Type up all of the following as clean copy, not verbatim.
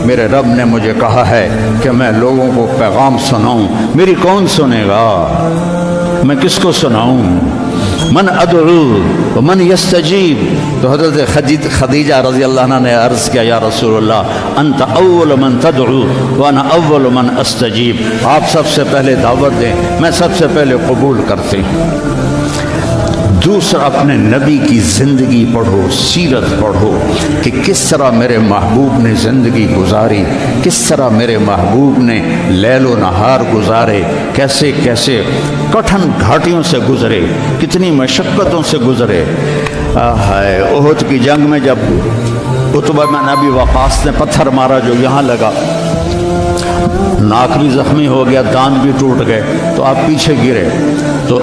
میرے رب نے مجھے کہا ہے کہ میں لوگوں کو پیغام سناؤں، میری کون سنے گا؟ میں کس کو سناؤں؟ من ادعو ومن یستجیب۔ تو حضرت خدیجہ رضی اللہ عنہ نے عرض کیا یا رسول اللہ انت اول من تدعو وانا اول من استجیب، آپ سب سے پہلے دعوت دیں، میں سب سے پہلے قبول کرتی ہوں۔ دوسرا اپنے نبی کی زندگی پڑھو، سیرت پڑھو کہ کس طرح میرے محبوب نے زندگی گزاری، کس طرح میرے محبوب نے لیل و نہار گزارے، کیسے کیسے کٹھن گھاٹیوں سے گزرے، کتنی مشقتوں سے گزرے۔ ہائے احد کی جنگ میں جب عتبہ بن ابی وقاص نے پتھر مارا جو یہاں لگا، ناک بھی زخمی ہو گیا، دانت بھی ٹوٹ گئے، تو آپ پیچھے گرے تو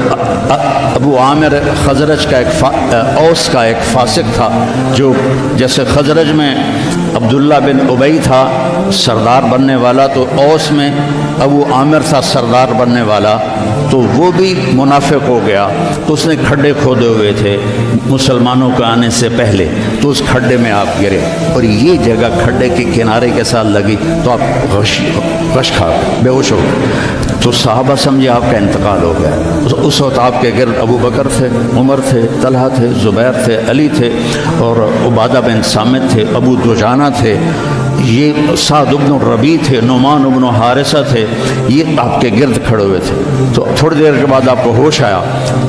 ابو عامر خزرج کا اوس کا ایک فاسق تھا، جو جیسے خزرج میں عبداللہ بن ابی تھا سردار بننے والا، تو اوس میں ابو عامر تھا سردار بننے والا، تو وہ بھی منافق ہو گیا، تو اس نے کھڈے کھودے ہوئے تھے مسلمانوں کے آنے سے پہلے، تو اس کھڈے میں آپ گرے، اور یہ جگہ کھڈے کے کنارے کے ساتھ لگی تو آپ غش کھا بے ہوش ہو گئے۔ تو صحابہ سمجھے آپ کا انتقال ہو گیا۔ اس وقت آپ کے گرد ابو بکر تھے، عمر تھے، طلحہ تھے، زبیر تھے، علی تھے، اور عبادہ بن صامت تھے، ابو دجانہ تھے، یہ سعد بن ربیع تھے، نعمان بن حارثہ تھے، یہ آپ کے گرد کھڑے ہوئے تھے۔ تو تھوڑی دیر کے بعد آپ کو ہوش آیا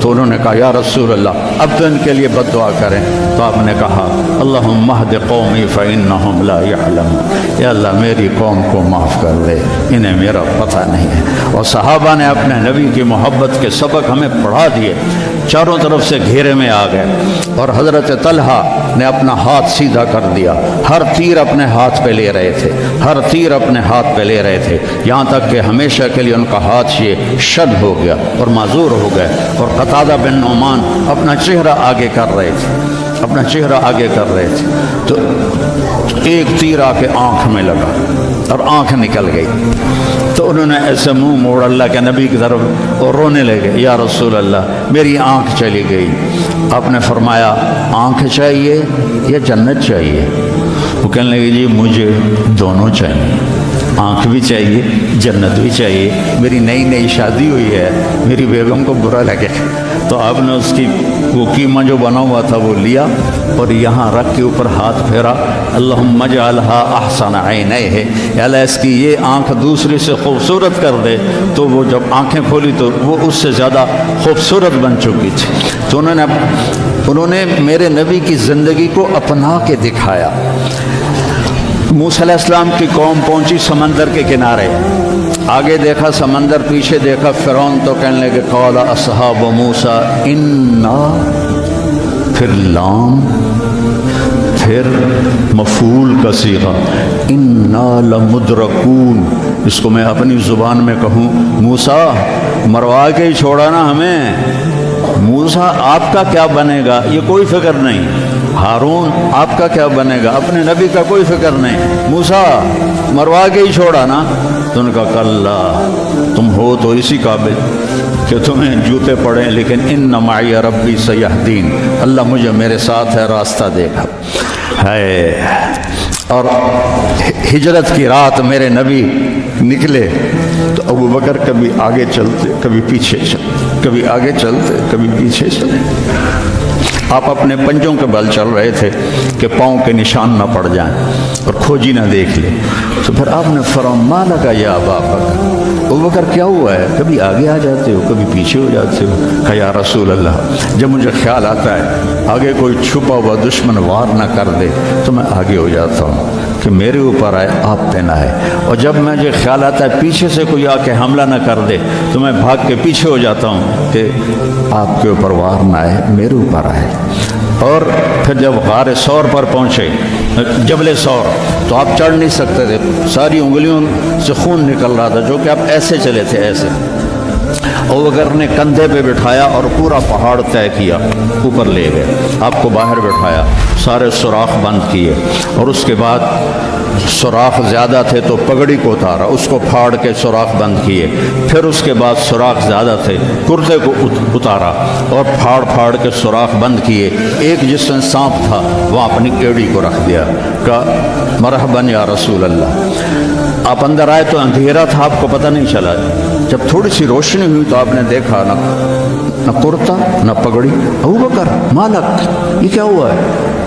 تو انہوں نے کہا یا رسول اللہ اب تو ان کے لیے بد دعا کریں۔ تو آپ نے کہا اللہم اہد قومی فإنہم لا یعلمون، یا اللہ میری قوم کو معاف کر دے، انہیں میرا پتہ نہیں ہے۔ اور صحابہ نے اپنے نبی کی محبت کے سبق ہمیں پڑھا دیے، چاروں طرف سے گھیرے میں آ گئے، اور حضرت طلحہ نے اپنا ہاتھ سیدھا کر دیا، ہر تیر اپنے ہاتھ پہ لے رہے تھے، ہر تیر اپنے ہاتھ پہ لے رہے تھے، یہاں تک کہ ہمیشہ کے لیے ان کا ہاتھ یہ شد ہو گیا اور معذور ہو گئے، اور قتادہ بن نعمان اپنا چہرہ آگے کر رہے تھے، اپنا چہرہ آگے کر رہے تھے، تو ایک تیر آ کے آنکھ میں لگا اور آنکھ نکل گئی، تو انہوں نے ایسے منہ موڑ اللہ کے نبی کی طرف اور رونے لگے یا رسول اللہ میری آنکھ چلی گئی۔ آپ نے فرمایا آنکھ چاہیے یا جنت چاہیے؟ وہ کہنے لگے جی مجھے دونوں چاہیے، آنکھ بھی چاہیے جنت بھی چاہیے، میری نئی نئی شادی ہوئی ہے، میری بیگم کو برا لگے۔ تو آپ نے اس کی وہ قیمہ جو بنا ہوا تھا وہ لیا اور یہاں رکھ کے اوپر ہاتھ پھیرا، اللہم اجعلھا احسن عینیہ، یا اللہ اس کی یہ آنکھ دوسری سے خوبصورت کر دے۔ تو وہ جب آنکھیں کھولی تو وہ اس سے زیادہ خوبصورت بن چکی تھی۔ تو انہوں نے میرے نبی کی زندگی کو اپنا کے دکھایا۔ موسیٰ علیہ السلام کی قوم پہنچی سمندر کے کنارے، آگے دیکھا سمندر، پیچھے دیکھا فرعون، تو کہنے لگے قال اصحاب موسیٰ انا، پھر لام، پھر مفعول کا صیغہ، انا لمدرکون۔ اس کو میں اپنی زبان میں کہوں موسیٰ مروا کے ہی چھوڑا نا ہمیں، موسیٰ آپ کا کیا بنے گا یہ کوئی فکر نہیں، ہارون آپ کا کیا بنے گا، اپنے نبی کا کوئی فکر نہیں، موسیٰ مروا کے ہی چھوڑا نا۔ تو ان کا کلا، تم ہو تو اسی قابل کہ تمہیں جوتے پڑیں، لیکن ان معی ربی سیہدین، اللہ مجھے میرے ساتھ ہے، راستہ دے گا ہے۔ اور ہجرت کی رات میرے نبی نکلے تو ابو بکر کبھی آگے چلتے کبھی پیچھے چلتے، کبھی آگے چلتے کبھی پیچھے چلتے۔ آپ اپنے پنجوں کے بل چل رہے تھے کہ پاؤں کے نشان نہ پڑ جائیں اور کھوجی نہ دیکھ لے۔ تو پھر آپ نے فرمایا ما لکا یا ابا بکر، ابو بکر کیا ہوا ہے، کبھی آگے آ جاتے ہو کبھی پیچھے ہو جاتے ہو؟ کہا یا رسول اللہ جب مجھے خیال آتا ہے آگے کوئی چھپا ہوا دشمن وار نہ کر دے تو میں آگے ہو جاتا ہوں کہ میرے اوپر آئے آپ پہ نہ آئے، اور جب مجھے خیال آتا ہے پیچھے سے کوئی آ کے حملہ نہ کر دے تو میں بھاگ کے پیچھے ہو جاتا ہوں کہ آپ کے اوپر وار نہ آئے، میرے اوپر آئے۔ اور پھر جب غار ثور پر پہنچے، جبل ثور، تو آپ چڑھ نہیں سکتے تھے، ساری انگلیوں سے خون نکل رہا تھا، جو کہ آپ ایسے چلے تھے ایسے۔ ابو بکر نے کندھے پہ بٹھایا اور پورا پہاڑ طے کیا، اوپر لے گئے، آپ کو باہر بٹھایا، سارے سوراخ بند کیے، اور اس کے بعد سوراخ زیادہ تھے تو پگڑی کو اتارا، اس کو پھاڑ کے سوراخ بند کیے، پھر اس کے بعد سوراخ زیادہ تھے، کرتے کو اتارا اور پھاڑ کے سوراخ بند کیے۔ ایک جس میں سانپ تھا وہاں اپنی ایڑی کو رکھ دیا، کہا مرحباً یا رسول اللہ۔ آپ اندر آئے تو اندھیرا تھا، آپ کو پتہ نہیں چلا، جب تھوڑی سی روشنی ہوئی تو آپ نے دیکھا نہ کرتا نہ پگڑی۔ ابوبکر مالک، یہ کیا ہوا ہے؟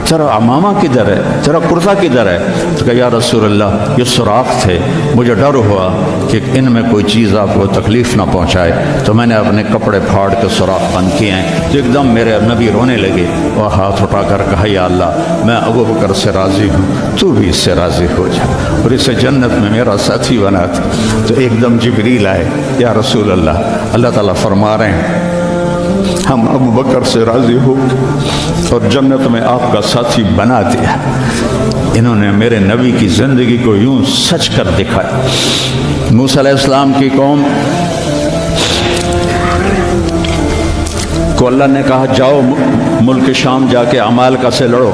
ذرا عمامہ کدھر ہے، ذرا کرتا کدھر ہے؟ تو کہا یا رسول اللہ یہ سوراخ تھے، مجھے ڈر ہوا کہ ان میں کوئی چیز آپ کو تکلیف نہ پہنچائے، تو میں نے اپنے کپڑے پھاڑ کے سوراخ بند کیے ہیں۔ تو ایک دم میرے نبی رونے لگے اور ہاتھ اٹھا کر کہا یا اللہ میں ابوبکر سے راضی ہوں، تو بھی اس سے راضی ہو جا اور اسے جنت میں میرا ساتھی بنا تھا۔ تو ایک دم جبریل آئے، یا رسول اللہ، اللہ تعالیٰ فرما رہے ہیں ہم ابوبکر سے راضی ہو اور جنت میں آپ کا ساتھی بنا دیا۔ انہوں نے میرے نبی کی زندگی کو یوں سچ کر دکھایا۔ موسیٰ علیہ السلام کی قوم کو اللہ نے کہا جاؤ ملک شام جا کے عمالقہ سے لڑو۔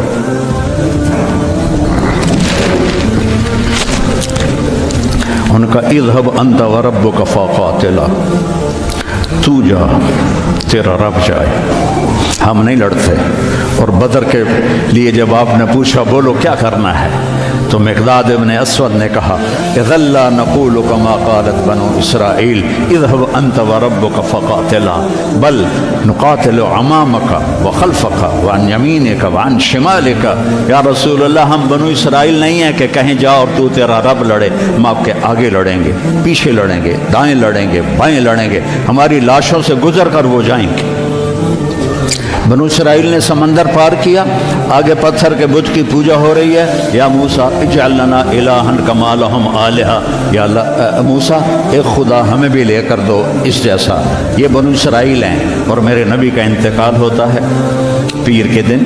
ان کا اذهب انت وربک فقاتلا، تو جا تیرا رب جائے، ہم نہیں لڑتے۔ اور بدر کے لیے جب آپ نے پوچھا بولو کیا کرنا ہے، تو مقداد ابن اسود نے کہا اذا لا نقول كما قالت بنو اسرائیل اذهب انت وربك فقاتلا بل نقاتل امامك وخلفك وعن يمينك وعن شمالك۔ یا رسول اللہ ہم بنو اسرائیل نہیں ہیں کہ کہیں جاؤ اور تو تیرا رب لڑے، ہم آپ کے آگے لڑیں گے، پیچھے لڑیں گے، دائیں لڑیں گے، بائیں لڑیں گے، ہماری لاشوں سے گزر کر وہ جائیں گے۔ بنو اسرائیل نے سمندر پار کیا، آگے پتھر کے بت کی پوجا ہو رہی ہے۔ یا موسیٰ اجعل لنا الہا کما لہم آلہہ، یا اللہ موسیٰ ایک خدا ہمیں بھی لے کر دو اس جیسا۔ یہ بنو اسرائیل ہیں اور میرے نبی کا انتقال ہوتا ہے پیر کے دن،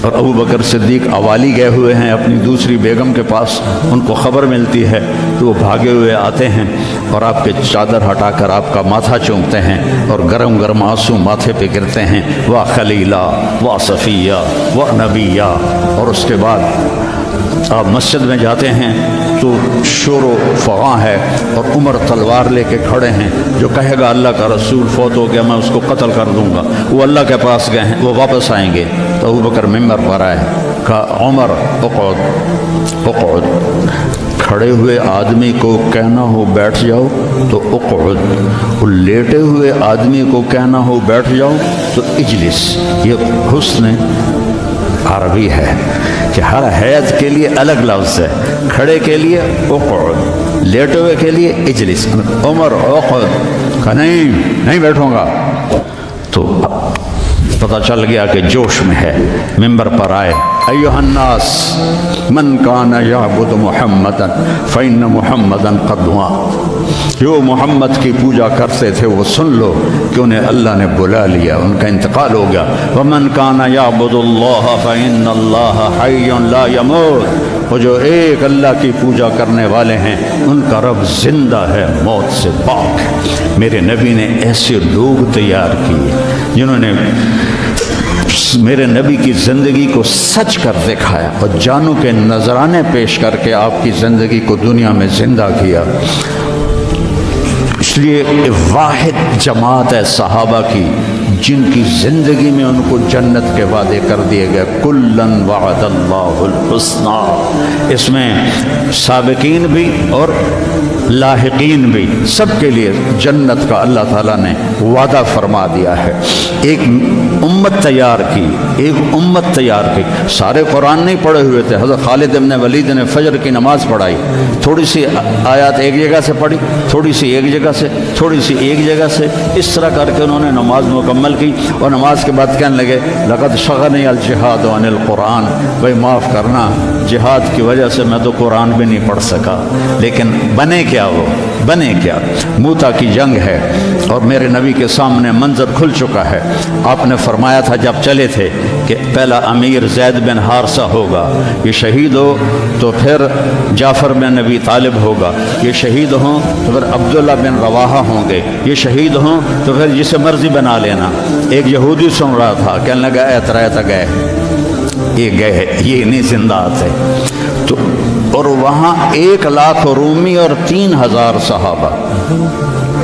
اور ابوبکر صدیق اوالی گئے ہوئے ہیں اپنی دوسری بیگم کے پاس، ان کو خبر ملتی ہے تو وہ بھاگے ہوئے آتے ہیں اور آپ کے چادر ہٹا کر آپ کا ماتھا چومتے ہیں اور گرم گرم آنسو ماتھے پہ گرتے ہیں، وا خلیلہ وا صفیہ وا نبیہ۔ اور اس کے بعد آپ مسجد میں جاتے ہیں تو شور و فغاں ہے اور عمر تلوار لے کے کھڑے ہیں، جو کہے گا اللہ کا رسول فوت ہو گیا میں اس کو قتل کر دوں گا، وہ اللہ کے پاس گئے ہیں، وہ واپس آئیں گے۔ تو ابوبکر ممبر پر آئے، کہا عمر اقعد اقعد، کھڑے ہوئے آدمی کو کہنا ہو بیٹھ جاؤ تو اقعد، لیٹے ہوئے آدمی کو کہنا ہو بیٹھ جاؤ تو اجلس۔ یہ حسن عربی ہے کہ ہر حیت کے لیے الگ لفظ ہے، کھڑے کے لیے اقعد، لیٹے ہوئے کے لیے اجلس۔ عمر اقعد، کہا نہیں بیٹھوں گا۔ تو پتہ چل گیا کہ جوش میں ہے، ممبر پر آئے، ایھا الناس من کان یعبد محمدا فإن محمدا قد مات، جو محمد کی پوجا کرتے تھے وہ سن لو کہ انہیں اللہ نے بلا لیا، ان کا انتقال ہو گیا۔ ومن کان یعبد اللہ فإن اللہ حی لا یموت، وہ جو ایک اللہ کی پوجا کرنے والے ہیں ان کا رب زندہ ہے، موت سے پاک ہے۔ میرے نبی نے ایسے لوگ تیار کیے جنہوں نے میرے نبی کی زندگی کو سچ کر دکھایا اور جانوں کے نذرانے پیش کر کے آپ کی زندگی کو دنیا میں زندہ کیا۔ اس لیے واحد جماعت ہے صحابہ کی جن کی زندگی میں ان کو جنت کے وعدے کر دیے گئے، کلن وعد اللہ الحسنی۔ اس میں سابقین بھی اور لاحقین بھی، سب کے لیے جنت کا اللہ تعالیٰ نے وعدہ فرما دیا ہے۔ ایک امت تیار کی، ایک امت تیار کی۔ سارے قرآن نہیں پڑھے ہوئے تھے، حضرت خالد بن ولید نے فجر کی نماز پڑھائی، تھوڑی سی آیات ایک جگہ سے پڑھی، تھوڑی سی ایک جگہ سے، تھوڑی سی ایک جگہ سے، اس طرح کر کے انہوں نے نماز مکمل کی۔ اور نماز کے بعد کہنے لگے لقد شغلنی الجہاد عن القرآن، بھائی معاف کرنا جہاد کی وجہ سے میں تو قرآن بھی نہیں پڑھ سکا۔ لیکن بنے کیا وہ بنے کیا؟ موتا کی جنگ ہے اور میرے نبی کے سامنے منظر کھل چکا ہے۔ آپ نے فرمایا تھا جب چلے تھے کہ پہلا امیر زید بن حارثہ ہوگا، یہ شہید ہو تو پھر جعفر بن ابی طالب ہوگا، یہ شہید ہوں تو پھر عبداللہ بن رواحہ ہوں گے، یہ شہید ہوں تو پھر جسے مرضی بنا لینا۔ ایک یہودی سن رہا تھا، کہنے لگا اے ترائے گئے، یہ گئے، یہ نہیں زندہ آتے۔ تو اور وہاں 1,00,000 رومی اور 3,000 صحابہ۔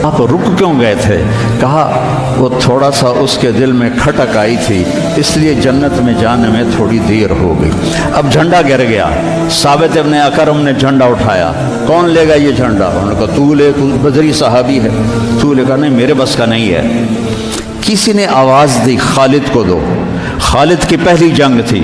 آپ رک کیوں گئے تھے؟ کہا وہ تھوڑا سا اس کے دل میں کھٹک آئی تھی، اس لیے جنت میں جانے میں تھوڑی دیر ہو گئی۔ اب جھنڈا گر گیا، ثابت ابن اکرم نے جھنڈا اٹھایا، کون لے گا یہ جھنڈا؟ انہوں نے کہا تو لے، تو بدری صحابی ہے۔ تو لے کہا نہیں میرے بس کا نہیں ہے۔ کسی نے آواز دی خالد کو دو۔ خالد کی پہلی جنگ تھی،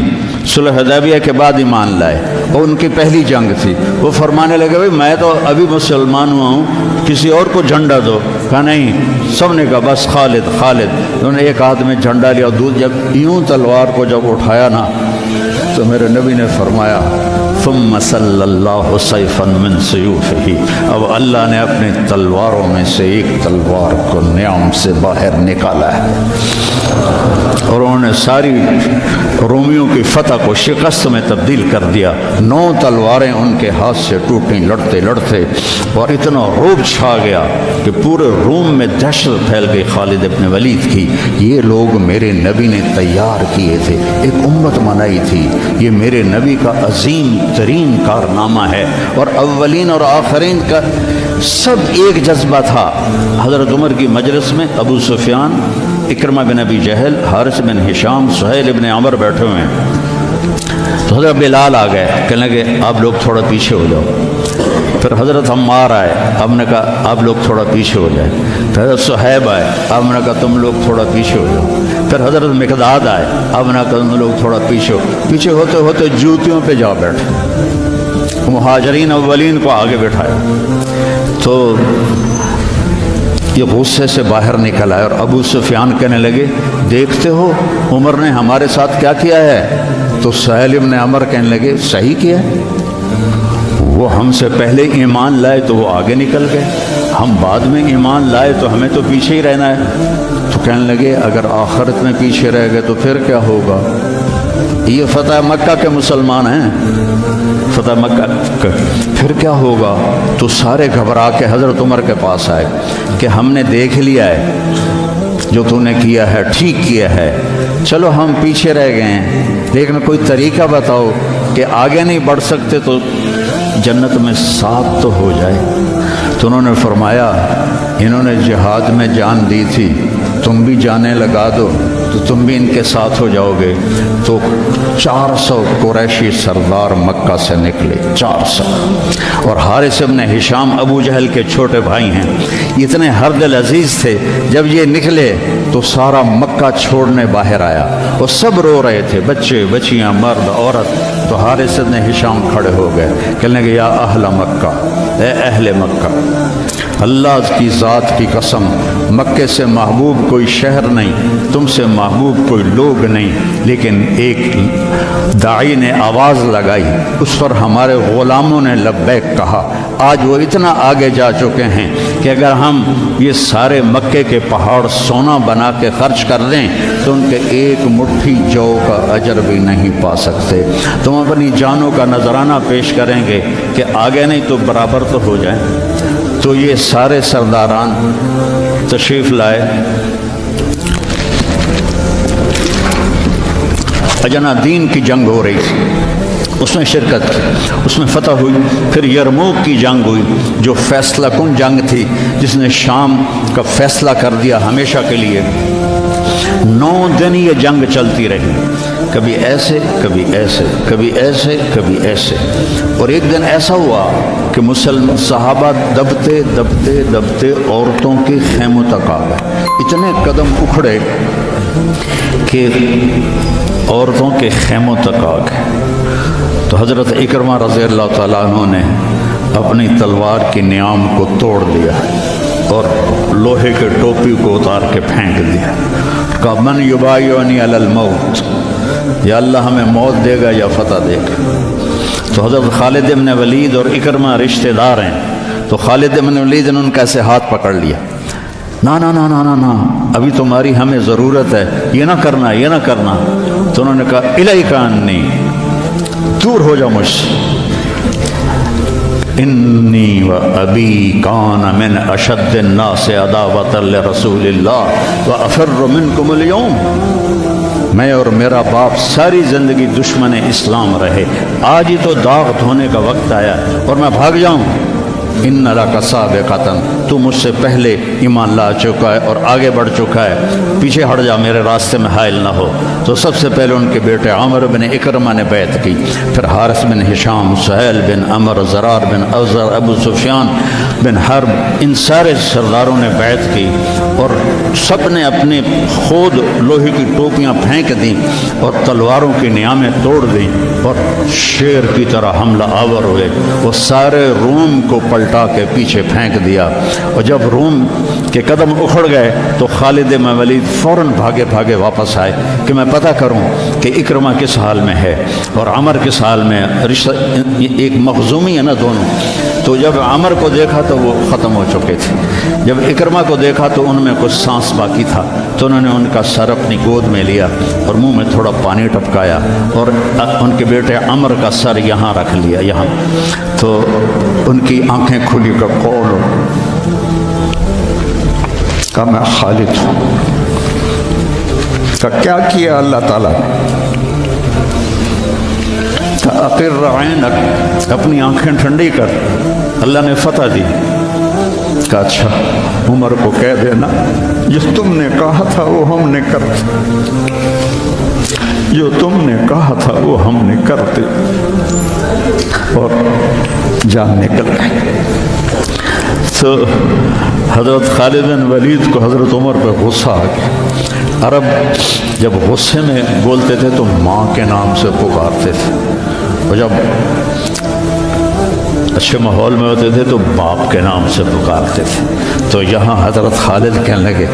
صلح حدیبیہ کے بعد ایمان لائے، اور ان کی پہلی جنگ تھی۔ وہ فرمانے لگے بھائی میں تو ابھی مسلمان ہوا ہوں، کسی اور کو جھنڈا دو۔ کہا نہیں، سب نے کہا بس خالد خالد۔ انہوں نے ایک ہاتھ میں جھنڈا لیا، جب یوں تلوار کو جب اٹھایا نا تو میرے نبی نے فرمایا ثم صلی اللہ سیفا من سیوفہ، اب اللہ نے اپنی تلواروں میں سے ایک تلوار کو نیام سے باہر نکالا ہے، اور انہوں نے ساری رومیوں کی فتح کو شکست میں تبدیل کر دیا۔ 9 تلواریں ان کے ہاتھ سے ٹوٹیں لڑتے لڑتے، اور اتنا رعب چھا گیا کہ پورے روم میں دہشت پھیل گئی خالد ابن ولید کی۔ یہ لوگ میرے نبی نے تیار کیے تھے، ایک امت بنائی تھی، یہ میرے نبی کا عظیم ترین کارنامہ ہے، اور اولین اور آخرین کا سب ایک جذبہ تھا۔ حضرت عمر کی مجلس میں ابو سفیان، اکرمہ بن ابی جہل، حارث بن ہشام، سہیل ابن عمر بیٹھے ہوئے ہیں، تو حضرت بلال آ گئے، کہنے لگے آپ لوگ تھوڑا پیچھے ہو جاؤ۔ پھر حضرت عمار آئے، آپ نے کہا آپ لوگ تھوڑا پیچھے ہو جائے۔ پھر حضرت صہیب آئے، آپ نے کہا تم لوگ تھوڑا پیچھے ہو جاؤ۔ پھر حضرت مقداد آئے، آپ نے کہا تم لوگ تھوڑا پیچھے ہو۔ پیچھے ہوتے ہوتے جوتیوں پہ جا بیٹھے، مہاجرین اولین کو آگے بٹھایا۔ تو یہ غصے سے باہر نکل آئے، اور ابو سفیان کہنے لگے دیکھتے ہو عمر نے ہمارے ساتھ کیا کیا ہے؟ تو سہیل ابن عمر کہنے لگے صحیح کیا ہے، وہ ہم سے پہلے ایمان لائے تو وہ آگے نکل گئے، ہم بعد میں ایمان لائے تو ہمیں تو پیچھے ہی رہنا ہے۔ تو کہنے لگے اگر آخرت میں پیچھے رہ گئے تو پھر کیا ہوگا؟ یہ فتح مکہ کے مسلمان ہیں، فتح مکہ پھر کیا ہوگا؟ تو سارے گھبرا کے حضرت عمر کے پاس آئے کہ ہم نے دیکھ لیا ہے جو تو نے کیا ہے ٹھیک کیا ہے، چلو ہم پیچھے رہ گئے ہیں، لیکن کوئی طریقہ بتاؤ کہ آگے نہیں بڑھ سکتے تو جنت میں ساتھ تو ہو جائے۔ تو انہوں نے فرمایا انہوں نے جہاد میں جان دی تھی، تم بھی جانیں لگا دو تو تم بھی ان کے ساتھ ہو جاؤ گے۔ تو 400 قریشی سردار مکہ سے نکلے، 400، اور حارث ابن ہشام ابو جہل کے چھوٹے بھائی ہیں، اتنے ہر دل عزیز تھے۔ جب یہ نکلے تو سارا مکہ چھوڑنے باہر آیا، اور سب رو رہے تھے، بچے بچیاں مرد عورت۔ تو حارث ابن ہشام کھڑے ہو گئے، کہنے لگے یا اہل مکہ، اے اہل مکہ، اللہ کی ذات کی قسم مکے سے محبوب کوئی شہر نہیں، تم سے محبوب کوئی لوگ نہیں، لیکن ایک داعی نے آواز لگائی، اس پر ہمارے غلاموں نے لبیک کہا۔ آج وہ اتنا آگے جا چکے ہیں کہ اگر ہم یہ سارے مکے کے پہاڑ سونا بنا کے خرچ کر دیں تو ان کے ایک مٹھی جو کا اجر بھی نہیں پا سکتے۔ تم اپنی جانوں کا نذرانہ پیش کریں گے کہ آگے نہیں تو برابر تو ہو جائیں۔ تو یہ سارے سرداران تشریف لائے، اجنا دین کی جنگ ہو رہی تھی، اس میں شرکت کی، اس میں فتح ہوئی۔ پھر یرموک کی جنگ ہوئی جو فیصلہ کن جنگ تھی، جس نے شام کا فیصلہ کر دیا ہمیشہ کے لیے۔ 9 دن یہ جنگ چلتی رہی، کبھی ایسے کبھی ایسے کبھی ایسے کبھی ایسے، اور ایک دن ایسا ہوا کہ مسلمان صحابہ دبتے دبتے دبتے عورتوں کے خیموں تک آ گئے، اتنے قدم اکھڑے کہ عورتوں کے خیموں تک آ گئے۔ تو حضرت اکرمہ رضی اللہ تعالیٰ عنہ نے اپنی تلوار کی نیام کو توڑ دیا اور لوہے کے ٹوپی کو اتار کے پھینک دیا، کہا من یبایعنی علی الموت، یا اللہ ہمیں موت دے گا یا فتح دے گا۔ تو حضرت خالد بن ولید اور اکرمہ رشتہ دار ہیں، تو خالد بن ولید نے ان کا ایسے ہاتھ پکڑ لیا، نا نا نا نا نا نا، ابھی تمہاری ہمیں ضرورت ہے، یہ نہ کرنا یہ نہ کرنا۔ تو انہوں نے کہا الیک عنی، دور ہو جاؤ مجھ سے، انی و ابی کان من اشد الناس عداوۃ لرسول اللہ وافر منکم اليوم۔ میں اور میرا باپ ساری زندگی دشمن اسلام رہے، آج ہی تو داغ دھونے کا وقت آیا اور میں بھاگ جاؤں؟ ان لک سابقۃ، تو مجھ سے پہلے ایمان لا چکا ہے اور آگے بڑھ چکا ہے، پیچھے ہٹ جا، میرے راستے میں حائل نہ ہو۔ تو سب سے پہلے ان کے بیٹے عمر بن اکرمہ نے بیعت کی، پھر حارث بن ہشام، سہیل بن عمر، زرار بن اوزر، ابو سفیان بن حرب، ان سارے سرداروں نے بیعت کی اور سب نے اپنے خود لوہے کی ٹوپیاں پھینک دیں اور تلواروں کی نیامیں توڑ دیں اور شیر کی طرح حملہ آور ہوئے۔ وہ سارے روم کو پلٹا کے پیچھے پھینک دیا، اور جب روم کے قدم اکھڑ گئے تو خالد بن ولید فوراً بھاگے بھاگے واپس آئے کہ میں پتہ کروں کہ اکرمہ کس حال میں ہے اور عمر کس حال میں ہے، رشتہ ایک مخزومی ہے نا دونوں۔ تو جب عمر کو دیکھا تو وہ ختم ہو چکے تھے، جب اکرمہ کو دیکھا تو ان میں کچھ سانس باقی تھا، تو انہوں نے ان کا سر اپنی گود میں لیا اور منہ میں تھوڑا پانی ٹپکایا اور ان کے بیٹے عمر کا سر یہاں رکھ لیا، یہاں۔ تو ان کی آنکھیں کھلی کہ کون ہو؟ کہا میں خالد ہوں۔ کہا کیا کیا اللہ تعالیٰ؟ کہا اقر عینک، اپنی آنکھیں ٹھنڈی کر، اللہ نے فتح دی۔ کہا اچھا، عمر کو کہہ دینا جو تم نے کہا تھا وہ ہم نے کر دیا، جو تم نے کہا تھا وہ ہم نے کرتے، اور جان نکل گئی۔ تو حضرت خالد بن ولید کو حضرت عمر پہ غصہ آ گیا۔ عرب جب غصے میں بولتے تھے تو ماں کے نام سے پکارتے تھے، اور جب اچھے ماحول میں ہوتے تھے تو باپ کے نام سے پکارتے تھے۔ تو یہاں حضرت خالد کہنے لگے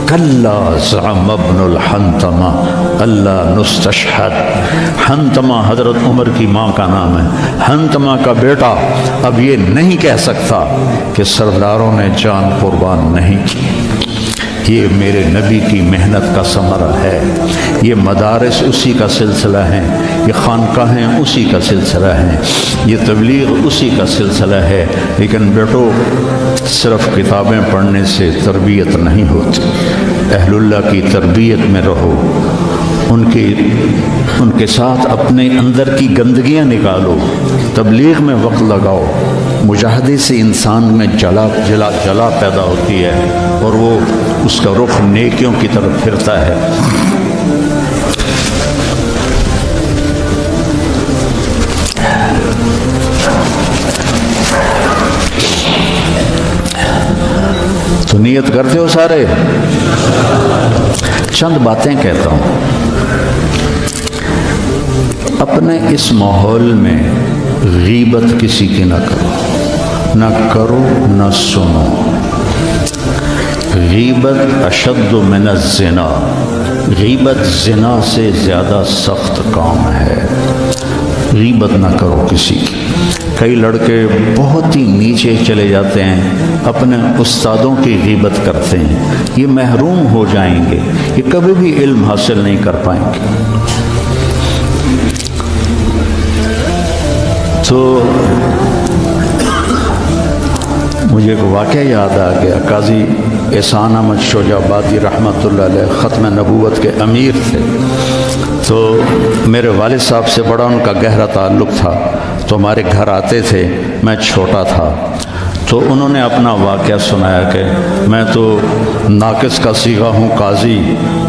کلا زعم ابن الحنتمہ اللہ نستشہد۔ حنتمہ حضرت عمر کی ماں کا نام ہے، حنتمہ کا بیٹا اب یہ نہیں کہہ سکتا کہ سرداروں نے جان قربان نہیں کی۔ یہ میرے نبی کی محنت کا ثمرہ ہے، یہ مدارس اسی کا سلسلہ ہیں، یہ خانقاہیں اسی کا سلسلہ ہیں، یہ تبلیغ اسی کا سلسلہ ہے۔ لیکن بیٹو، صرف کتابیں پڑھنے سے تربیت نہیں ہوتی، اہل اللہ کی تربیت میں رہو، ان کے ساتھ اپنے اندر کی گندگیاں نکالو، تبلیغ میں وقت لگاؤ۔ مجاہدے سے انسان میں جلا پیدا ہوتی ہے اور وہ اس کا رخ نیکیوں کی طرف پھرتا ہے۔ تو نیت کرتے ہو سارے؟ چند باتیں کہتا ہوں۔ اپنے اس ماحول میں غیبت کسی کی نہ کرو، نہ کرو نہ سنو۔ غیبت اشد من الزنا، غیبت زنا سے زیادہ سخت کام ہے۔ غیبت نہ کرو کسی کی۔ کئی لڑکے بہت ہی نیچے چلے جاتے ہیں، اپنے استادوں کی غیبت کرتے ہیں، یہ محروم ہو جائیں گے، یہ کبھی بھی علم حاصل نہیں کر پائیں گے۔ تو مجھے ایک واقعہ یاد آ گیا۔ قاضی احسان احمد شجاع آبادی رحمۃ اللہ علیہ ختم نبوت کے امیر تھے، تو میرے والد صاحب سے بڑا ان کا گہرا تعلق تھا، تو ہمارے گھر آتے تھے، میں چھوٹا تھا، تو انہوں نے اپنا واقعہ سنایا کہ میں تو ناقص کا صیغہ ہوں قاضی،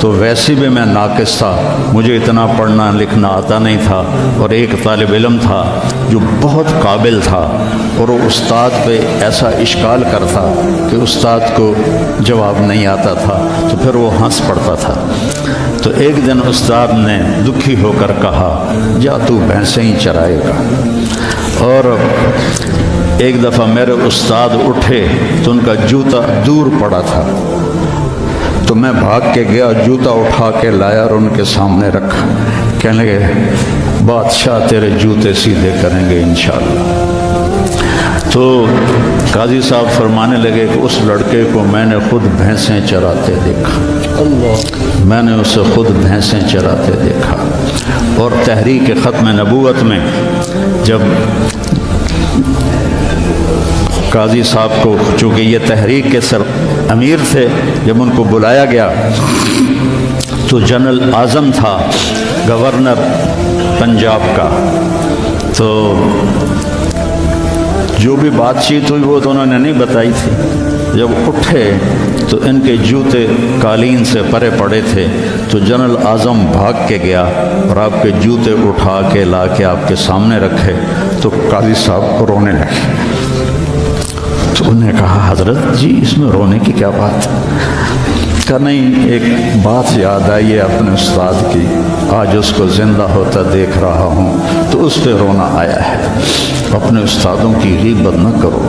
تو ویسے بھی میں ناقص تھا، مجھے اتنا پڑھنا لکھنا آتا نہیں تھا، اور ایک طالب علم تھا جو بہت قابل تھا، اور وہ استاد پہ ایسا اشکال کرتا کہ استاد کو جواب نہیں آتا تھا، تو پھر وہ ہنس پڑتا تھا۔ تو ایک دن استاد نے دکھی ہو کر کہا جا تو بھینسیں ہی چرائے گا۔ اور ایک دفعہ میرے استاد اٹھے تو ان کا جوتا دور پڑا تھا، تو میں بھاگ کے گیا، جوتا اٹھا کے لایا اور ان کے سامنے رکھا، کہنے لگے بادشاہ تیرے جوتے سیدھے کریں گے انشاءاللہ۔ تو قاضی صاحب فرمانے لگے کہ اس لڑکے کو میں نے خود بھینسیں چراتے دیکھا، میں نے اسے خود بھینسیں چراتے دیکھا۔ اور تحریک ختم نبوت میں جب قاضی صاحب کو، چونکہ یہ تحریک کے سر امیر تھے، جب ان کو بلایا گیا تو جنرل اعظم تھا گورنر پنجاب کا، تو جو بھی بات چیت ہوئی وہ تو انہوں نے نہیں بتائی تھی۔ جب اٹھے تو ان کے جوتے قالین سے پرے پڑے تھے، تو جنرل اعظم بھاگ کے گیا اور آپ کے جوتے اٹھا کے لا کے آپ کے سامنے رکھے، تو قاضی صاحب رونے لگے۔ تو انہوں نے کہا حضرت جی اس میں رونے کی کیا بات ہے؟ کہا نہیں، ایک بات یاد آئی ہے اپنے استاد کی، آج اس کو زندہ ہوتا دیکھ رہا ہوں تو اس پہ رونا آیا ہے۔ اپنے استادوں کی غیبت نہ کرو،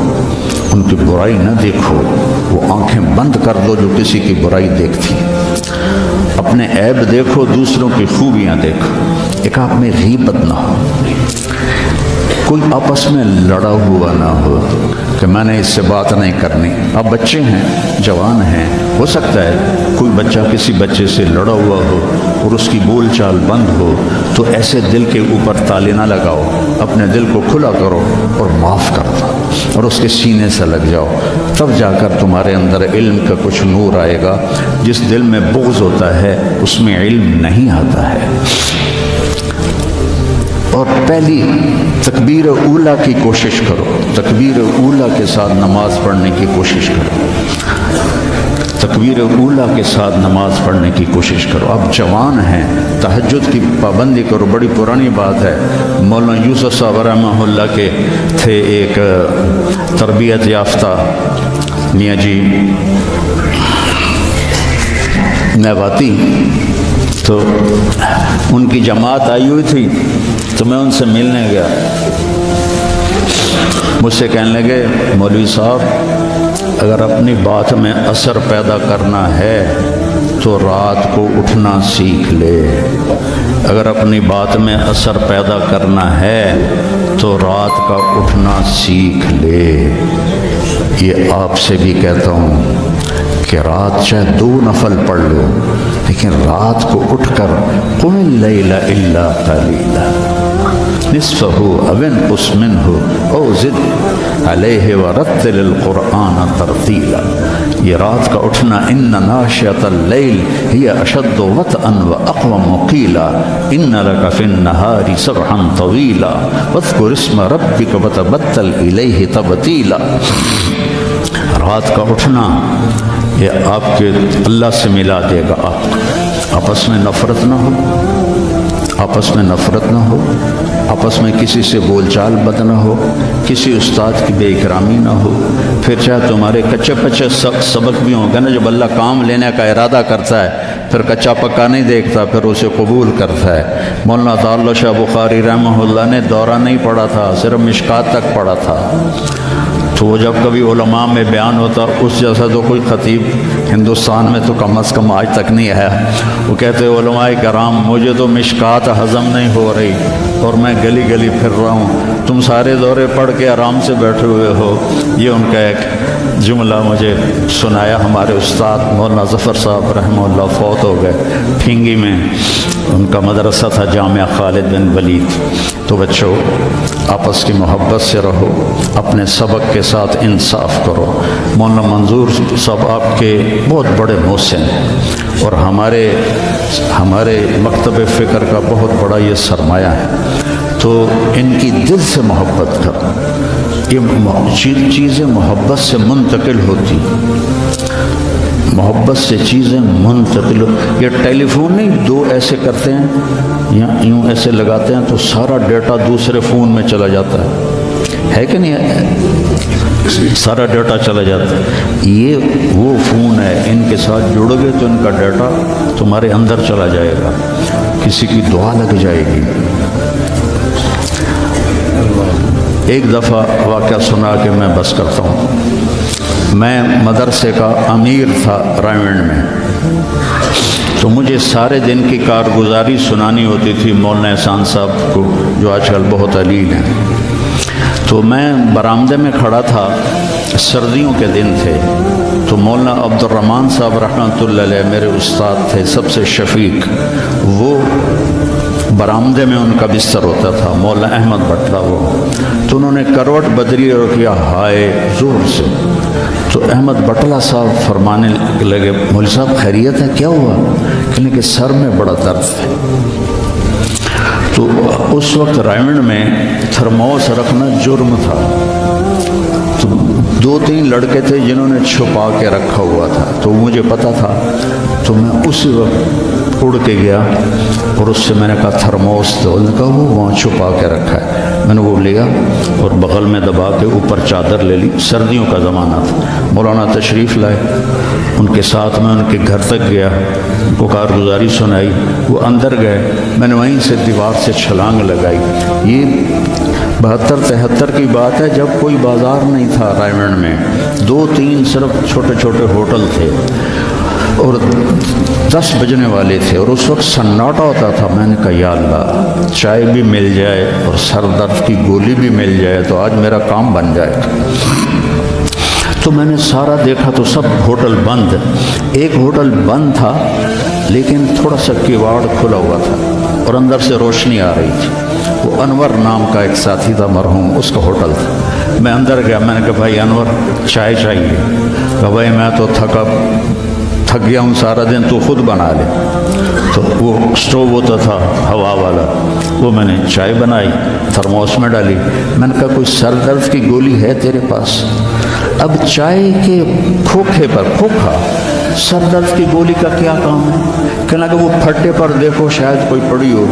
ان کی برائی نہ دیکھو، وہ آنکھیں بند کر دو جو کسی کی برائی دیکھتی۔ اپنے عیب دیکھو، دوسروں کی خوبیاں دیکھو، ایک آپ میں غیبت نہ ہو، کوئی آپس میں لڑا ہوا نہ ہو کہ میں نے اس سے بات نہیں کرنی۔ آپ بچے ہیں، جوان ہیں، ہو سکتا ہے کوئی بچہ کسی بچے سے لڑا ہوا ہو اور اس کی بول چال بند ہو، تو ایسے دل کے اوپر تالے نہ لگاؤ، اپنے دل کو کھلا کرو اور معاف کر دو اور اس کے سینے سے لگ جاؤ، تب جا کر تمہارے اندر علم کا کچھ نور آئے گا۔ جس دل میں بغض ہوتا ہے اس میں علم نہیں آتا ہے۔ اور پہلی تکبیر اولیٰ کی کوشش کرو، تکبیر اولیٰ کے ساتھ نماز پڑھنے کی کوشش کرو، تکبیر اولیٰ کے ساتھ نماز پڑھنے کی کوشش کرو۔ آپ جوان ہیں، تہجد کی پابندی کرو۔ بڑی پرانی بات ہے، مولانا یوسف صاحب رحمہ اللہ کے تھے ایک تربیت یافتہ میاں جی میواتی، تو ان کی جماعت آئی ہوئی تھی، تو میں ان سے ملنے گیا۔ مجھ سے کہنے لگے مولوی صاحب اگر اپنی بات میں اثر پیدا کرنا ہے تو رات کو اٹھنا سیکھ لے، اگر اپنی بات میں اثر پیدا کرنا ہے تو رات کا اٹھنا سیکھ لے۔ یہ آپ سے بھی کہتا ہوں کہ رات چاہے 2 نفل پڑھ لو، لیکن رات کو اٹھ کر قم اللیل الا قلیلا نصفہ او انقص منہ او زد علیہ ورتل القرآن ترتیلا۔ یہ رات کا اٹھنا، ان ناشئۃ اللیل ہی اشد وطئا واقوم قیلا ان لک فی النہار سبحا طویلا واذکر اسم ربک وتبتل الیہ تبتیلا۔ رات کا اٹھنا یہ آپ کے اللہ سے ملا دے گا۔ آپ آپس میں نفرت نہ ہو، آپس میں نفرت نہ ہو، آپس میں کسی سے بول چال بد نہ ہو، کسی استاد کی بے اکرامی نہ ہو۔ پھر چاہے تمہارے کچے پچے سبق بھی ہوں گے نا، جب اللہ کام لینے کا ارادہ کرتا ہے پھر کچا پکا نہیں دیکھتا، پھر اسے قبول کرتا ہے۔ مولانا تعالی شاہ بخاری رحمہ اللہ نے دورہ نہیں پڑھا تھا، صرف مشکات تک پڑھا تھا، تو وہ جب کبھی علماء میں بیان ہوتا اس جیسا تو کوئی خطیب ہندوستان میں تو کم از کم آج تک نہیں آیا۔ وہ کہتے علماء کرام مجھے تو مشکات ہضم نہیں ہو رہی اور میں گلی گلی پھر رہا ہوں، تم سارے دورے پڑھ کے آرام سے بیٹھے ہوئے ہو۔ یہ ان کا ایک جملہ مجھے سنایا ہمارے استاد مولانا ظفر صاحب رحمہ اللہ، فوت ہو گئے پھینگی میں، ان کا مدرسہ تھا جامعہ خالد بن ولید۔ تو بچوں آپس کی محبت سے رہو، اپنے سبق کے ساتھ انصاف کرو۔ مولانا منظور صاحب آپ کے بہت بڑے محسن ہیں اور ہمارے مکتب فکر کا بہت بڑا یہ سرمایہ ہے، تو ان کی دل سے محبت کرو۔ یہ چیزیں محبت سے منتقل ہوتی، محبت سے چیزیں منتقل۔ یہ ٹیلی فون نہیں، 2 ایسے کرتے ہیں یا یوں ایسے لگاتے ہیں تو سارا ڈیٹا دوسرے فون میں چلا جاتا ہے کہ نہیں ہے؟ سارا ڈیٹا چلا جاتا ہے۔ یہ وہ فون ہے، ان کے ساتھ جڑو گے تو ان کا ڈیٹا تمہارے اندر چلا جائے گا، کسی کی دعا لگ جائے گی۔ ایک دفعہ واقعہ سنا کہ میں بس کرتا ہوں۔ میں مدرسے کا امیر تھا رائمنڈ میں، تو مجھے سارے دن کی کارگزاری سنانی ہوتی تھی مولانا احسان صاحب کو، جو آج کل بہت علیل ہیں۔ تو میں برآمدے میں کھڑا تھا، سردیوں کے دن تھے، تو مولانا عبد الرحمن صاحب رحمۃ اللہ علیہ میرے استاد تھے، سب سے شفیق، وہ برآمدے میں ان کا بستر ہوتا تھا، مولانا احمد بٹلہ وہ، تو انہوں نے کروٹ بدلی اور کیا ہائے زور سے، تو احمد بٹلہ صاحب فرمانے لگے مولوی صاحب خیریت ہے، کیا ہوا؟ کہنے کہ سر میں بڑا درد ہے۔ تو اس وقت رائمنڈ میں تھرموس رکھنا جرم تھا، تو 2-3 لڑکے تھے جنہوں نے چھپا کے رکھا ہوا تھا، تو مجھے پتا تھا، تو میں اسی وقت اڑ کے گیا اور اس سے میں نے کہا تھرموس دو، انہوں نے کہا وہ وہاں چھپا کے رکھا ہے۔ میں نے وہ لیا اور بغل میں دبا کے اوپر چادر لے لی، سردیوں کا زمانہ تھا، مولانا تشریف لائے، ان کے ساتھ میں ان کے گھر تک گیا، ان کو کارگزاری سنائی، وہ اندر گئے، میں نے وہیں سے دیوار سے چھلانگ لگائی۔ یہ 72-73 کی بات ہے، جب کوئی بازار نہیں تھا رائمنڈ میں، 2-3 صرف چھوٹے چھوٹے ہوٹل تھے اور 10 بجنے والے تھے، اور اس وقت سناٹا ہوتا تھا۔ میں نے کہا یا اللہ، چائے بھی مل جائے اور سر درد کی گولی بھی مل جائے تو آج میرا کام بن جائے گا۔ تو میں نے سارا دیکھا تو سب ہوٹل بند، ایک ہوٹل بند تھا لیکن تھوڑا سا کیواڑ کھلا ہوا تھا اور اندر سے روشنی آ رہی تھی۔ وہ انور نام کا ایک ساتھی تھا مرحوم، اس کا ہوٹل تھا۔ میں اندر گیا، میں نے کہا بھائی انور چائے چاہیے؟ کہا بھائی میں تو تھک گیا ہوں سارا دن، تو خود بنا لے۔ تو وہ اسٹوو ہوتا تھا ہوا والا، وہ میں نے چائے بنائی، تھرموس میں ڈالی۔ میں نے کہا کوئی سر درد کی گولی ہے تیرے پاس؟ اب چائے کے کھوکھے پر کھوکھا، سر درد کی گولی کا کیا کام ہے؟ کہنے لگا وہ پھٹے پر دیکھو شاید کوئی پڑی ہو۔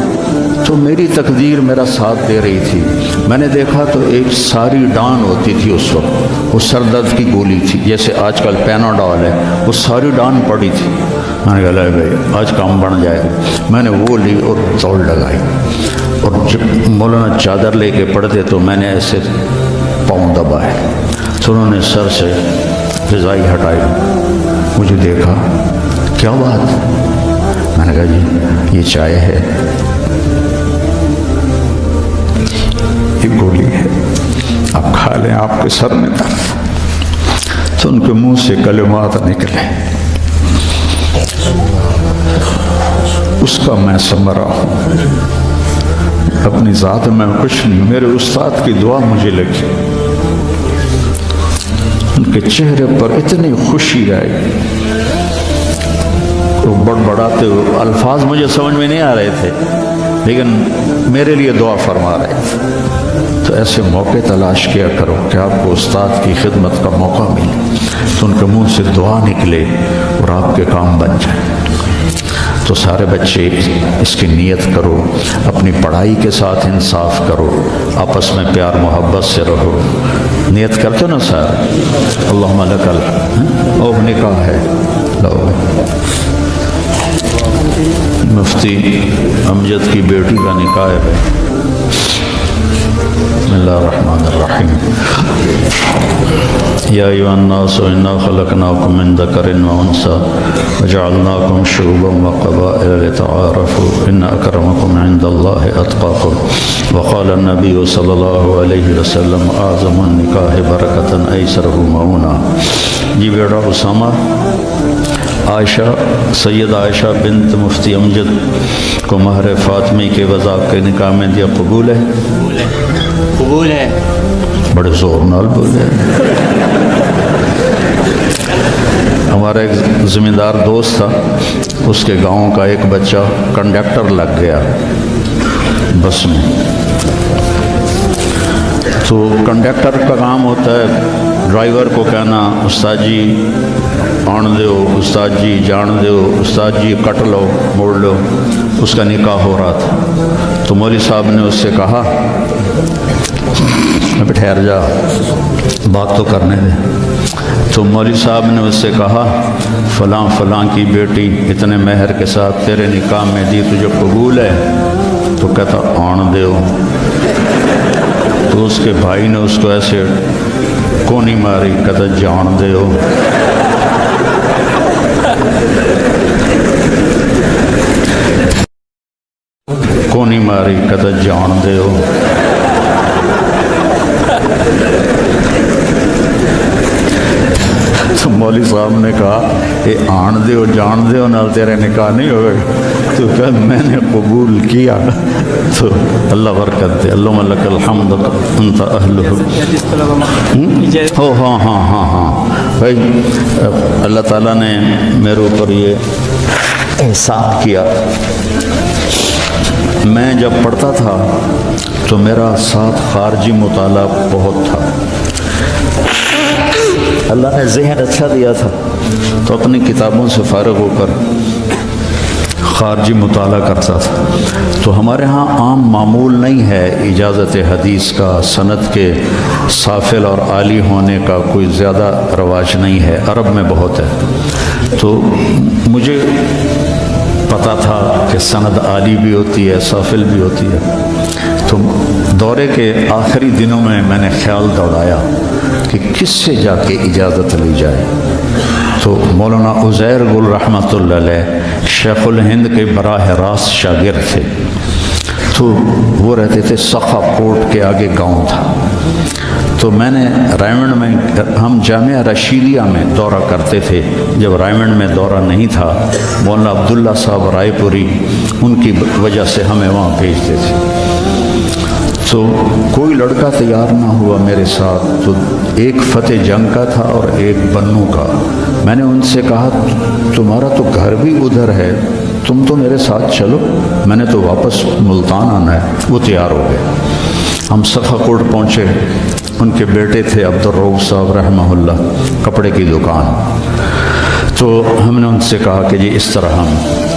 تو میری تقدیر میرا ساتھ دے رہی تھی، میں نے دیکھا تو ایک ساری ڈان ہوتی تھی اس وقت، وہ سر درد کی گولی تھی، جیسے آج کل پیناڈول ہے، وہ ساری ڈان پڑی تھی۔ میں نے کہا لے بھائی آج کام بن جائے گا۔ میں نے وہ لی اور دوڑ لگائی، اور جب مولانا چادر لے کے پڑھتے تو میں نے ایسے پاؤں دبائے، تو انہوں نے سر سے رضائی ہٹائی، مجھے دیکھا، کیا بات؟ میں نے کہا جی یہ چائے ہے، یہ گولی ہے، آپ کھا لیں، آپ کے سر میں درد۔ تو ان کے منہ سے کلمات نکلے، اس کا میں ثمرہ ہوں، اپنی ذات میں کچھ نہیں، میرے استاد کی دعا مجھے لگی۔ ان کے چہرے پر اتنی خوشی آئی، وہ بڑبڑاتے ہوئے، الفاظ مجھے سمجھ میں نہیں آ رہے تھے لیکن میرے لیے دعا فرما رہے تھے۔ تو ایسے موقع تلاش کیا کرو کہ آپ کو استاد کی خدمت کا موقع ملے، تو ان کے منہ سے دعا نکلے اور آپ کے کام بن جائیں۔ تو سارے بچے اس کی نیت کرو، اپنی پڑھائی کے ساتھ انصاف کرو، آپس میں پیار محبت سے رہو۔ نیت کرتے ہو نا سارے؟ اللہم لک الحمد۔ اور نکاح ہے، لو مفتی امجد کی بیٹی کا نکاح ہے۔ بسم اللہ الرحمن الرحیم۔ یا ایھا الناس انا خلقناکم من ذکر و انثی وجعلناکم شعوبا وقبائل لتعارفوا ان اکرمکم عند اللہ اتقاکم وقال النبی صلی اللہ علیہ وسلم اعظم النکاح برکۃ ایسرہ معونہ۔ جی بیٹا اسامہ، عائشہ، سید عائشہ بنت مفتی امجد کو مہر فاطمی کے وضع کے نکاح میں دیا، قبول ہے؟ قبول ہے۔ بڑے زور نال بولے۔ ہمارا ایک زمیندار دوست تھا، اس کے گاؤں کا ایک بچہ کنڈکٹر لگ گیا بس میں۔ تو کنڈکٹر کا کام ہوتا ہے ڈرائیور کو کہنا استاد جی آن دیو، استاد جی جان دیو، استاد جی کٹ لو موڑ لو۔ اس کا نکاح ہو رہا تھا، تو مولوی صاحب نے اس سے کہا ابھی ٹھہر جا، بات تو کرنے دے۔ تو مولوی صاحب نے اس سے کہا فلاں فلاں کی بیٹی اتنے مہر کے ساتھ تیرے نکاح میں دی، تجھے قبول ہے؟ تو کہتا آن دیو۔ تو اس کے بھائی نے اس کو ایسے کونی ماری، کہتا جان دیو۔ کونی ماری، کہتا جان دیو۔ تو مولوی صاحب نے کہا یہ آن دیو جان دیو نال تیرے نکاح نہیں ہوئے گا۔ تو کہ میں نے قبول کیا۔ تو اللہ برکت دے، اللہم لک الحمد انت اہلہ۔ ہاں ہاں ہاں ہاں، بھائی اللہ تعالیٰ نے میرے اوپر یہ احسان کیا، میں جب پڑھتا تھا تو میرا ساتھ خارجی مطالعہ بہت تھا، اللہ نے ذہن اچھا دیا تھا تو اپنی کتابوں سے فارغ ہو کر خارجی مطالعہ کرتا تھا۔ تو ہمارے ہاں عام معمول نہیں ہے اجازت حدیث کا، سند کے سافل اور عالی ہونے کا کوئی زیادہ رواج نہیں ہے، عرب میں بہت ہے۔ تو مجھے پتہ تھا کہ سند عالی بھی ہوتی ہے، سافل بھی ہوتی ہے۔ تو دورے کے آخری دنوں میں نے خیال دوڑایا کہ کس سے جا کے اجازت لی جائے۔ تو مولانا عزیر گل رحمۃ اللہ علیہ شیخ الہند کے براہ راست شاگرد تھے، تو وہ رہتے تھے سخا کوٹ کے آگے گاؤں تھا۔ تو میں نے رائمنڈ میں، ہم جامعہ رشیدیہ میں دورہ کرتے تھے، جب رائمنڈ میں دورہ نہیں تھا مولانا عبداللہ صاحب رائے پوری ان کی وجہ سے ہمیں وہاں بھیجتے تھے۔ تو کوئی لڑکا تیار نہ ہوا میرے ساتھ، تو ایک فتح جنگ کا تھا اور ایک بنو کا۔ میں نے ان سے کہا تمہارا تو گھر بھی ادھر ہے، تم تو میرے ساتھ چلو، میں نے تو واپس ملتان آنا ہے۔ وہ تیار ہو گئے، ہم سخا کوٹ پہنچے۔ ان کے بیٹے تھے عبد الرؤف صاحب رحمہ اللہ، کپڑے کی دکان۔ تو ہم نے ان سے کہا کہ جی اس طرح ہم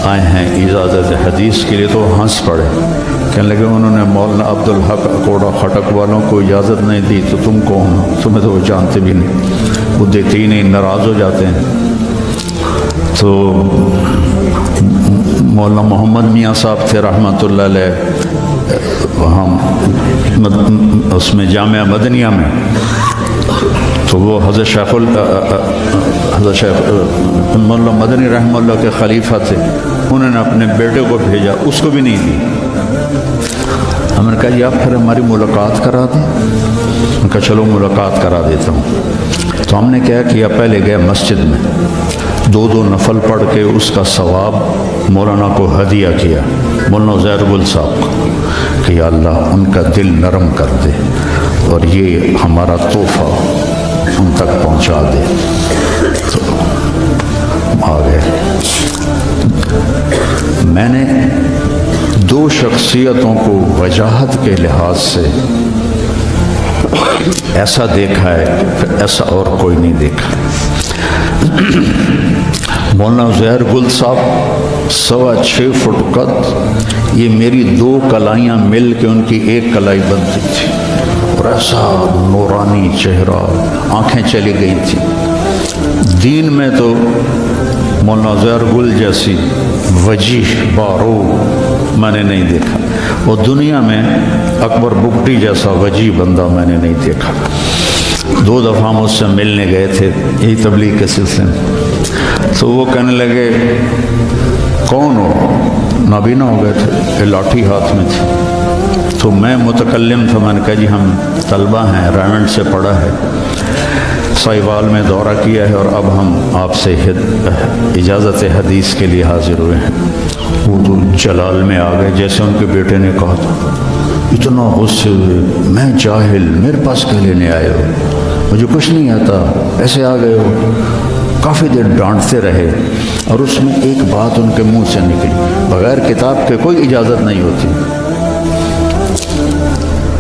آئے ہیں اجازت حدیث کے لیے، تو ہنس پڑے، کہنے لگے انہوں نے مولانا عبدالحق کوڑا خٹک والوں کو اجازت نہیں دی، تو تم کون ہو؟ تمہیں تو وہ جانتے بھی نہیں، وہ دیتے ہی نہیں، ناراض ہو جاتے ہیں۔ تو مولانا محمد میاں صاحب تھے رحمۃ اللہ علیہ، ہم اس میں جامعہ مدنیہ میں، تو وہ حضرت شیخ مولانا مدنی رحمہ اللہ کے خلیفہ تھے، انہوں نے اپنے بیٹے کو بھیجا، اس کو بھی نہیں دی۔ ہم نے کہا جی آپ پھر ہماری ملاقات کرا دیں، ان کا چلو ملاقات کرا دیتا ہوں۔ تو ہم نے کیا کیا، پہلے گئے مسجد میں، 2 نفل پڑھ کے اس کا ثواب مولانا کو ہدیہ کیا، مولانا عزیر گل صاحب کو، کہ یا اللہ ان کا دل نرم کر دے اور یہ ہمارا تحفہ ان تک پہنچا دے۔ تو آ گئے۔ میں نے 2 شخصیتوں کو وجاہت کے لحاظ سے ایسا دیکھا ہے کہ ایسا اور کوئی نہیں دیکھا۔ مولانا عزیر گل صاحب 6.25 فٹ قد، یہ میری 2 کلائیاں مل کے ان کی 1 کلائی بنتی تھی، اور ایسا نورانی چہرہ، آنکھیں چلی گئی تھی۔ دین میں تو مولانا عزیر گل جیسی وجیح بارو میں نے نہیں دیکھا، اور دنیا میں اکبر بگٹی جیسا وجیح بندہ میں نے نہیں دیکھا۔ 2 دفعہ ہم اس سے ملنے گئے تھے یہی تبلیغ کے سلسلے میں، تو وہ کہنے لگے کون ہو؟ نابینا ہو گئے تھے، لاٹھی ہاتھ میں تھی۔ تو میں متکلم تھا، میں نے کہا جی ہم طلبہ ہیں، رائمنڈ سے پڑھا ہے، سائیوال میں دورہ کیا ہے، اور اب ہم آپ سے اجازت حدیث کے لیے حاضر ہوئے ہیں۔ وہ تو جلال میں آ گئے، جیسے ان کے بیٹے نے کہا تھا، اتنا غصے ہوئے، میں جاہل، میرے پاس کیا لینے آئے ہو، مجھے کچھ نہیں آتا، ایسے آ گئے ہو۔ کافی دیر ڈانٹتے رہے، اور اس میں ایک بات ان کے منہ سے نکلی، بغیر کتاب کے کوئی اجازت نہیں ہوتی۔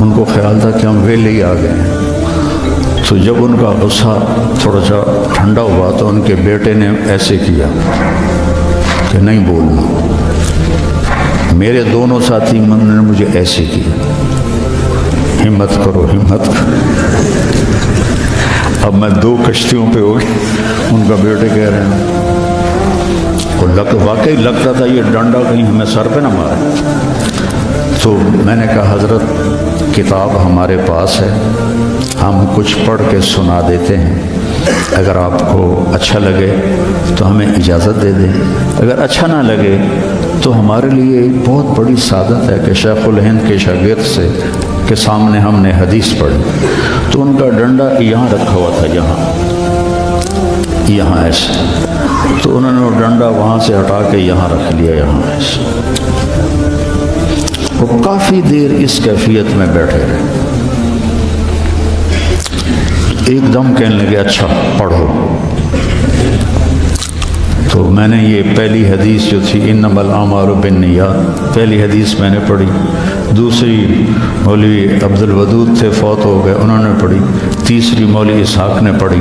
ان کو خیال تھا کہ ہم ویلے ہی آ گئے ہیں۔ تو جب ان کا غصہ تھوڑا سا ٹھنڈا ہوا تو ان کے بیٹے نے ایسے کیا کہ نہیں بولنا۔ میرے دونوں ساتھی من نے مجھے ایسے کیا، ہمت کرو ہمت کرو۔ اب میں 2 کشتیوں پہ ہو گئی، ان کا بیٹے کہہ رہے ہیں، واقعی لگتا تھا یہ ڈنڈا کہیں ہمیں سر پہ نہ مارے۔ تو میں نے کہا حضرت کتاب ہمارے پاس ہے، ہم کچھ پڑھ کے سنا دیتے ہیں، اگر آپ کو اچھا لگے تو ہمیں اجازت دے دیں، اگر اچھا نہ لگے تو ہمارے لیے ایک بہت بڑی سعادت ہے کہ شیخ الہند کے شاگرد سے کے سامنے ہم نے حدیث پڑھی۔ تو ان کا ڈنڈا یہاں رکھا ہوا تھا، یہاں ایسے، تو انہوں نے وہ ڈنڈا وہاں سے ہٹا کے یہاں رکھ لیا، یہاں ایسے۔ وہ کافی دیر اس کیفیت میں بیٹھے رہے۔ ایک دم کہنے لگے اچھا پڑھو. تو میں نے یہ پہلی حدیث جو تھی انما الاعمال بالنیات پہلی حدیث میں نے پڑھی. دوسری مولوی عبد الودود تھے فوت ہو گئے انہوں نے پڑھی. تیسری مولوی اسحاق نے پڑھی.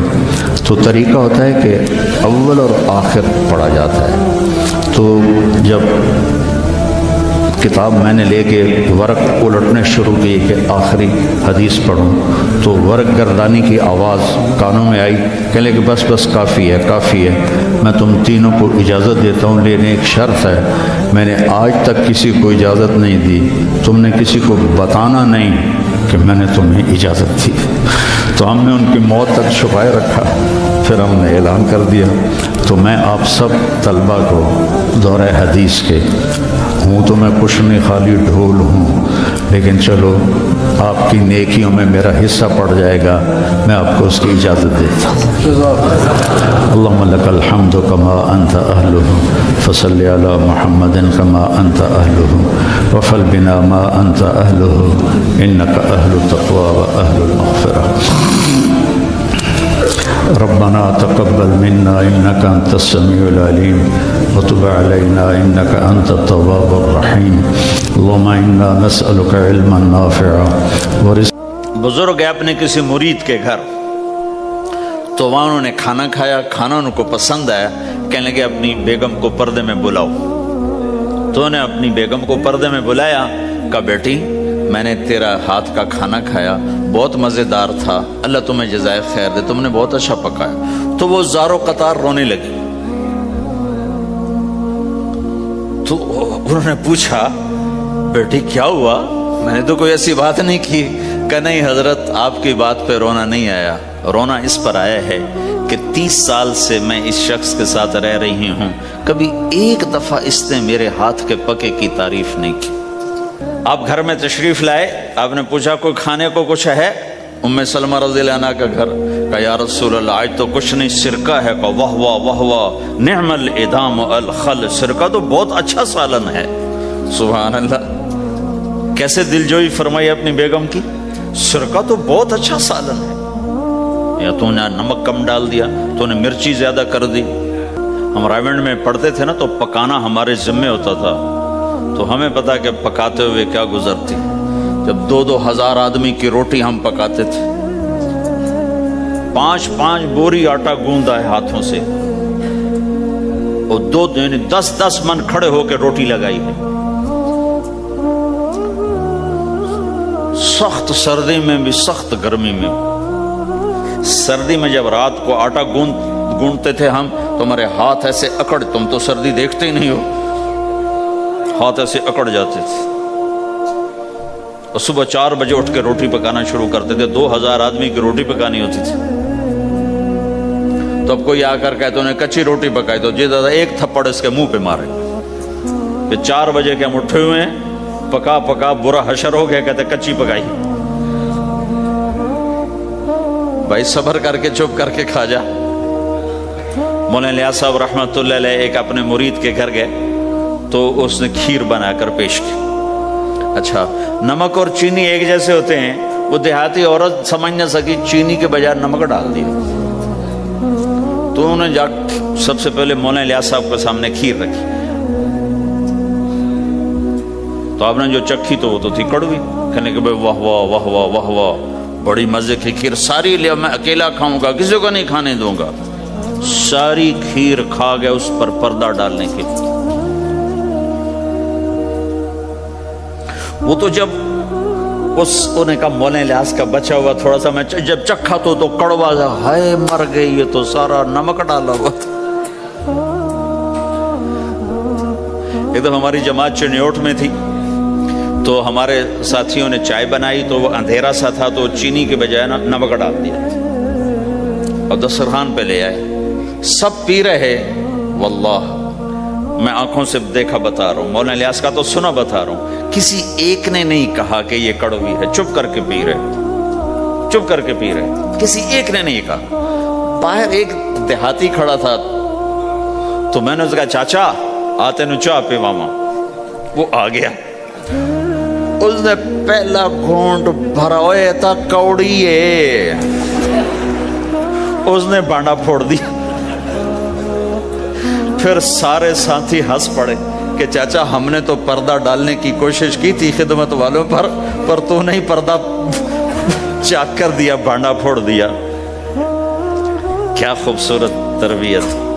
تو طریقہ ہوتا ہے کہ اول اور آخر پڑھا جاتا ہے. تو جب کتاب میں نے لے کے ورق الٹنے شروع کی کہ آخری حدیث پڑھوں تو ورق گردانی کی آواز کانوں میں آئی. کہنے کہ بس بس کافی ہے کافی ہے, میں تم تینوں کو اجازت دیتا ہوں لیکن ایک شرط ہے, میں نے آج تک کسی کو اجازت نہیں دی, تم نے کسی کو بتانا نہیں کہ میں نے تمہیں اجازت دی. تو ہم نے ان کی موت تک چھپائے رکھا, پھر ہم نے اعلان کر دیا. تو میں آپ سب طلبہ کو دورہ حدیث کے ہوں تو میں کچھ نہیں خالی ڈھول ہوں, لیکن چلو آپ کی نیکیوں میں میرا حصہ پڑ جائے گا, میں آپ کو اس کی اجازت دیتا ہوں. اللہم لک الحمد کما انت اہلہ فصلی علی محمد کما انت اہلہ وفل بنا ما انت اہلہ انک اہل التقوی و اہل المغفرہ. ربنا تقبل منا انك انت السميع العليم وتب علينا انك انت التواب الرحيم. اللهم انا نسألك علما نافعا ورزقا. بزرگ ہے اپنے کسی مرید کے گھر, تو وہاں انہوں نے کھانا کھایا, کھانا ان کو پسند آیا, کہنے لگے اپنی بیگم کو پردے میں بلاؤ. تو انہوں نے اپنی بیگم کو پردے میں بلایا, کہا بیٹی میں نے تیرا ہاتھ کا کھانا کھایا, بہت مزیدار تھا, اللہ تمہیں جزائے خیر دے, تم نے بہت اچھا پکایا. تو وہ زار و قطار رونے لگی. تو انہوں نے پوچھا بیٹی کیا ہوا, میں نے تو کوئی ایسی بات نہیں کی. کہ نہیں حضرت آپ کی بات پہ رونا نہیں آیا, رونا اس پر آیا ہے کہ 30 سال سے میں اس شخص کے ساتھ رہ رہی ہوں, کبھی ایک دفعہ اس نے میرے ہاتھ کے پکے کی تعریف نہیں کی. آپ گھر میں تشریف لائے, آپ نے پوچھا کوئی کھانے کو کچھ ہے؟ ام سلمہ رضی اللہ عنہ کا گھر. کہا یا رسول اللہ آج تو کچھ نہیں, سرکہ ہے. کہا واہ واہ واہ واہ نعم الادام الخل, سرکہ تو بہت اچھا سالن ہے. سبحان اللہ, کیسے دلجوئی فرمائی اپنی بیگم کی, سرکہ تو بہت اچھا سالن ہے. یا تو نے نمک کم ڈال دیا, تو نے مرچی زیادہ کر دی. ہم رائمنڈ میں پڑھتے تھے نا, تو پکانا ہمارے ذمے ہوتا تھا, تو ہمیں پتا کہ پکاتے ہوئے کیا گزرتی. جب 2-2 ہزار آدمی کی روٹی ہم پکاتے تھے, 5-5 بوری آٹا گوندا ہے ہاتھوں سے, اور 10-10 من کھڑے ہو کے روٹی لگائی ہے. سخت سردی میں بھی سخت گرمی میں. سردی میں جب رات کو آٹا گونتے تھے ہم, تو ہمارے ہاتھ ایسے اکڑ, تم تو سردی دیکھتے ہی نہیں ہو, ہاتھ ایسے اکڑ جاتے تھے. اور صبح 4 بجے اٹھ کے روٹی پکانا شروع کرتے تھے. 2000 آدمی کی روٹی پکانی ہوتی تھی. تو اب کوئی آ کر کہتے انہیں کچی روٹی پکائی, تو جی دادا ایک تھپڑ اس کے منہ پہ مارے. کہ 4 بجے کے ہم اٹھے ہوئے ہیں, پکا پکا برا حشر ہو گیا, کہتے کچی پکائی. بھائی صبر کر کے چپ کر کے کھا جا. مولانا الیاس صاحب رحمۃ اللہ علیہ ایک اپنے مرید کے گھر گئے, تو اس نے کھیر بنا کر پیش کی. اچھا نمک اور چینی ایک جیسے ہوتے ہیں, وہ دیہاتی عورت سمجھ نہ سکی, چینی کے بجائے نمک ڈال دیا. تو انہوں نے جا سب سے پہلے مولانا الیاس صاحب کے سامنے کھیر رکھی. تو آپ نے جو چکھی تو وہ تو تھی کڑوی. کہنے کہ واہ واہ واہ واہ واہ واہ, بڑی مزے کی کھیر, ساری لیا میں اکیلا کھاؤں گا, کسی کو نہیں کھانے دوں گا. ساری کھیر کھا گیا اس پر پردہ ڈالنے کے. وہ تو جب انہوں نے کہا مولانا الیاس کا بچا ہوا تھوڑا سا میں جب چکھا تو کڑوا سا, ہائے مر گئی, یہ تو سارا نمک ڈالا ہوا. ایک دم ہماری جماعت چنیوٹ میں تھی, تو ہمارے ساتھیوں نے چائے بنائی, تو وہ اندھیرا سا تھا, تو چینی کے بجائے نمک ڈال دیا اور دسترخوان پہ لے آئے. سب پی رہے, واللہ میں آنکھوں سے دیکھا بتا رہا ہوں, مولانا الیاس کا تو سنا بتا رہا ہوں, کسی ایک نے نہیں کہا کہ یہ کڑوی ہے. چپ کر کے پی رہے, چپ کر کے پی رہے, کسی ایک نے نہیں کہا. باہر ایک دیہاتی کھڑا تھا, تو میں نے اس کا چاچا آتے نو چاہ پہ ماما. وہ آ گیا, اس نے پہلا گھونٹ بھرا, ہوئے تھا کوڑی ہے. اس نے بانڈا پھوڑ دیا. پھر سارے ساتھی ہنس پڑے کہ چاچا ہم نے تو پردہ ڈالنے کی کوشش کی تھی خدمت والوں پر تو نہیں پردہ چاک کر دیا, بانڈا پھوڑ دیا. کیا خوبصورت تربیت.